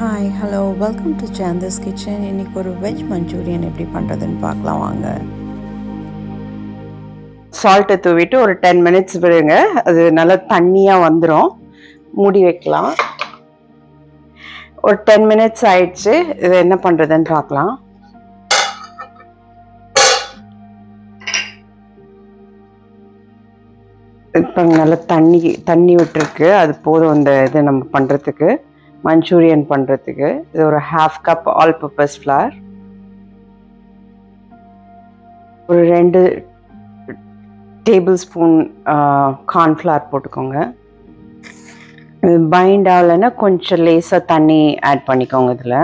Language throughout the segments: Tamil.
Hi hello welcome to Shantha's kitchen. இன்றைக்கி ஒரு வெஜ் மஞ்சூரியன் எப்படி பண்ணுறதுன்னு பார்க்கலாம் வாங்க. சால்ட்டை தூவிட்டு ஒரு 10 மினிட்ஸ் விடுங்க. அது நல்லா தண்ணியாக வந்துடும். மூடி வைக்கலாம். ஒரு 10 மினிட்ஸ் ஆயிடுச்சு. இது என்ன பண்ணுறதுன்னு பார்க்கலாம். இப்போ நல்லா தண்ணி விட்டுருக்கு. அது போதும் இந்த இது நம்ம பண்ணுறதுக்கு, மஞ்சூரியன் பண்ணுறதுக்கு. இது ஒரு 1/2 கப் ஆல் பர்பஸ் ஃப்ளவர், ஒரு 2 டேபிள் ஸ்பூன் கார்ன்ஃப்ளவர் போட்டுக்கோங்க. இது பைண்ட் ஆகலைன்னா கொஞ்சம் லேசாக தண்ணி ஆட் பண்ணிக்கோங்க. இதில்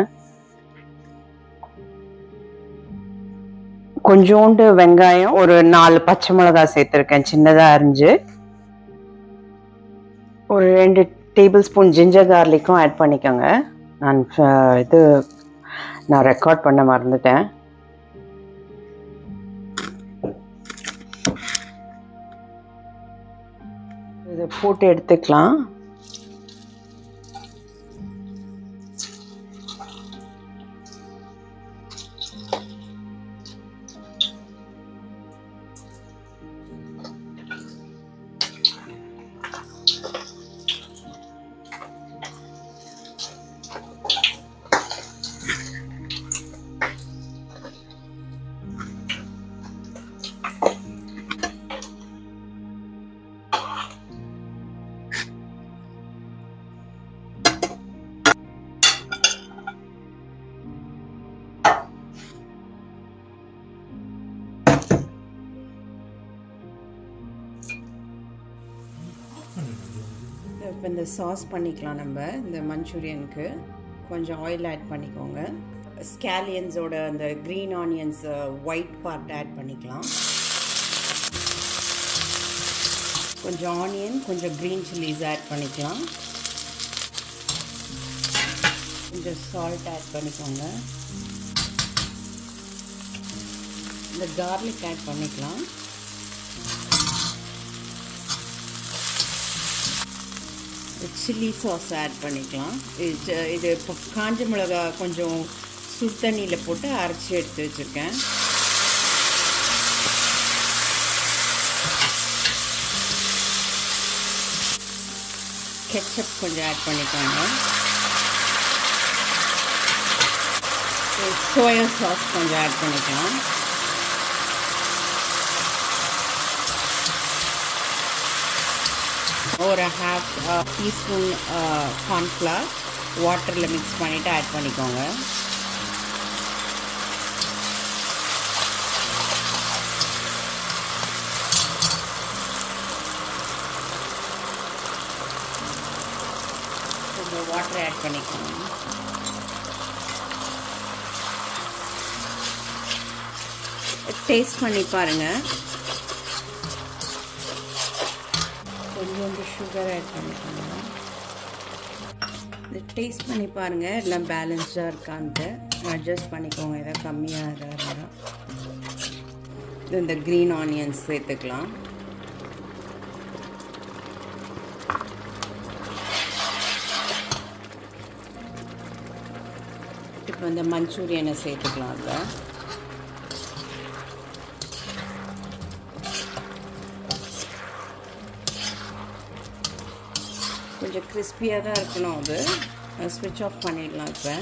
கொஞ்சோண்டு வெங்காயம், ஒரு 4 பச்சை மிளகாய் சேர்த்துருக்கேன் சின்னதாக அரிஞ்சு. ஒரு 2 டேபிள் ஸ்பூன் ஜிஞ்சர் கார்லிக்கும் ஆட் பண்ணிக்கோங்க. நான் ரெக்கார்ட் பண்ண மறந்துட்டேன். இதை போட்டு எடுத்துக்கலாம். இப்போ இந்த சாஸ் பண்ணிக்கலாம். நம்ம இந்த மஞ்சூரியனுக்கு கொஞ்சம் ஆயில் ஆட் பண்ணிக்கோங்க. ஸ்கேலியன்ஸோட அந்த green onions white part add பண்ணிக்கலாம். கொஞ்சம் ஆனியன், கொஞ்சம் க்ரீன் சில்லிஸ் ஆட் பண்ணிக்கலாம். கொஞ்சம் சால்ட் ஆட் பண்ணிக்கோங்க. இந்த கார்லிக் ஆட் பண்ணிக்கலாம். சில்லி சாஸ் ஆட் பண்ணிக்கலாம். இது இப்போ காஞ்ச மிளகா கொஞ்சம் சுடு தண்ணியில் போட்டு அரைச்சி எடுத்து வச்சுருக்கேன். கெச்சப் கொஞ்சம் ஆட் பண்ணிக்கோங்க. சோயா சாஸ் கொஞ்சம் ஆட் பண்ணிக்கலாம். ஒரு 1/2 டீஸ்பூன் கார்ன்ஃப்ளவர் வாட்டரில் மிக்ஸ் பண்ணிவிட்டு ஆட் பண்ணிக்கோங்க. கொஞ்சம் வாட்டர் ஆட் பண்ணிக்கோங்க. டேஸ்ட் பண்ணி பாருங்கள். கொஞ்சோண்டு சுகர் ஆட் பண்ணிக்கோங்க. இது டேஸ்ட் பண்ணி பாருங்கள், எல்லாம் பேலன்ஸ்டாக இருக்கான்ட்டு அட்ஜஸ்ட் பண்ணிக்கோங்க. எதாவது கம்மியாக இருந்தால் இந்த க்ரீன் ஆனியன்ஸ் சேர்த்துக்கலாம். இப்போ இந்த மஞ்சூரியனை சேர்த்துக்கலாம். அதை கொஞ்சம் கிறிஸ்பியாக தான் இருக்கணும். அது ஸ்விட்ச் ஆஃப் பண்ணிடலாம். இப்போ